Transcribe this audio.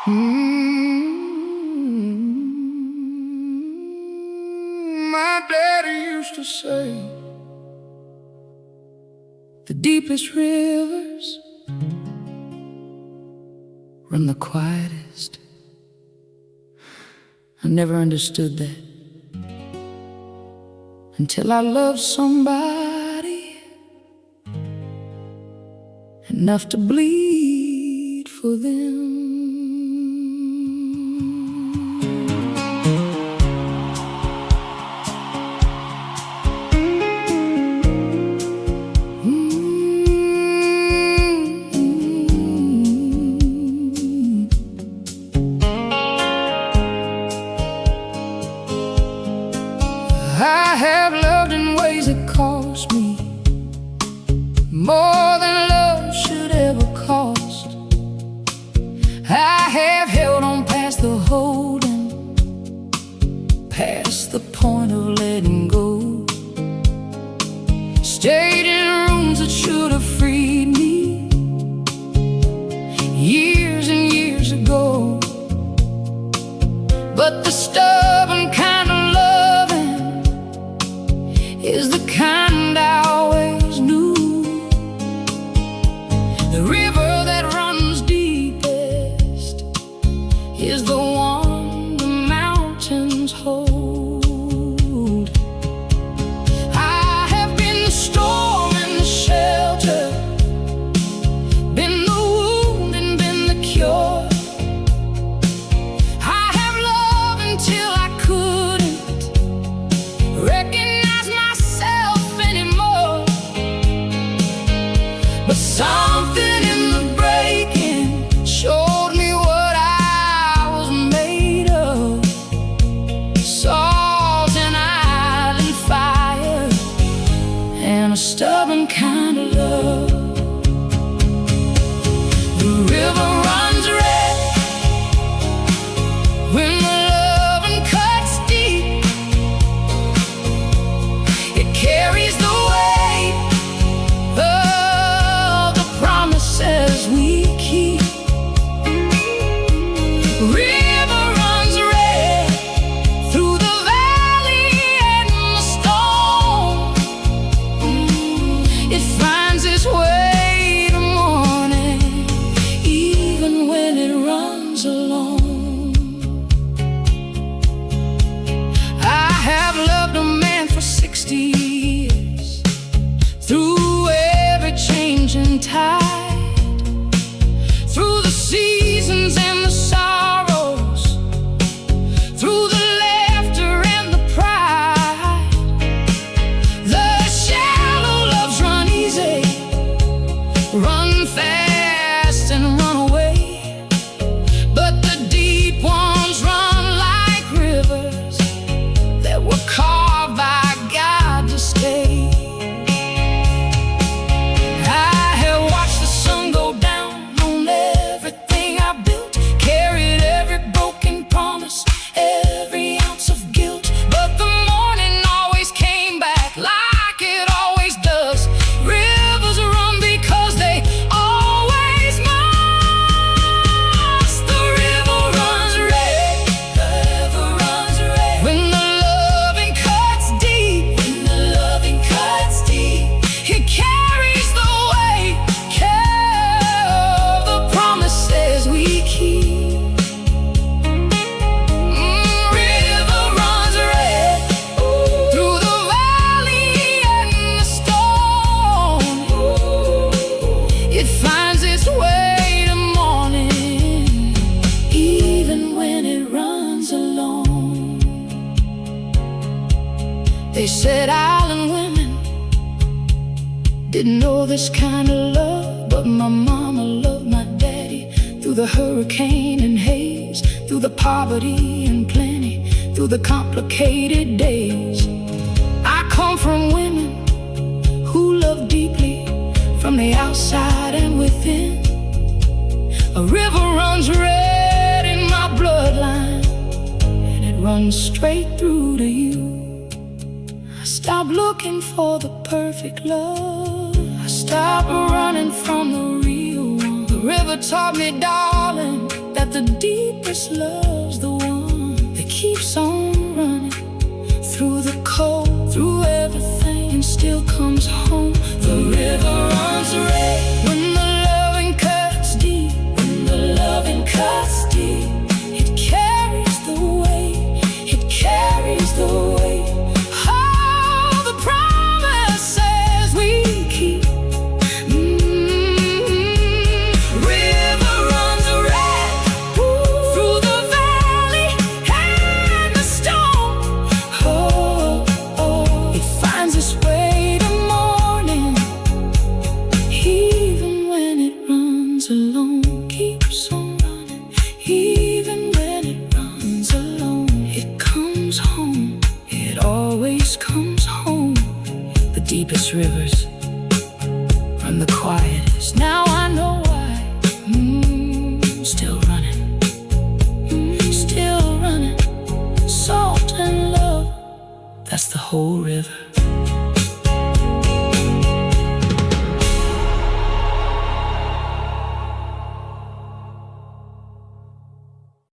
My daddy used to say, the deepest rivers run the quietest. I never understood that until I loved somebody enough to bleed for them. I have loved in ways that cost me more than love should ever cost. I have held on past the holding, past the point of letting go. Stayed in rooms that should have freed me years and years ago. But the stubborn kind of is the kind I always knew. The river that runs deepest is the one the mountains hold. I have been the storm and the shelter, been the wound and been the cure. I have loved until I couldn't recognize but something in the breaking showed me what I was made of. Salt and island fire and a stubborn kind of love. The river runs red when the loving cuts deep. It carries the weight as we keep. River runs red through the valley and the storm. It finds its way to morning, even when it runs alone. I have loved a man for 60 years through every changing tide, through the seasons and the sorrows, through the laughter and the pride. The shallow loves run easy, run fast and run away, but the deep ones run like rivers that were carved by God to stay. It finds its way to morning, even when it runs alone. They said island women didn't know this kind of love, but my mama loved my daddy through the hurricane and haze, through the poverty and plenty, through the complicated days. I come from women who love deeply from the outside and within. A river runs red in my bloodline, and it runs straight through to you. I stopped looking for the perfect love, I stopped running from the real one. The river taught me, darling, that that the deepest love's the one that keeps on running through the cold, through everything, and still comes home. The river runs red when the loving cuts deep, when the loving cuts deep. It carries the weight, it carries the weight. All the promises we keep. River runs red through the valley and the storm. Oh, oh, it finds its way to morning, even when it runs alone. Keeps on running, even when it runs alone. It comes home, it always comes home. The deepest rivers run the quietest. Now I know why. Still running, still running. Salt and love, that's the whole river.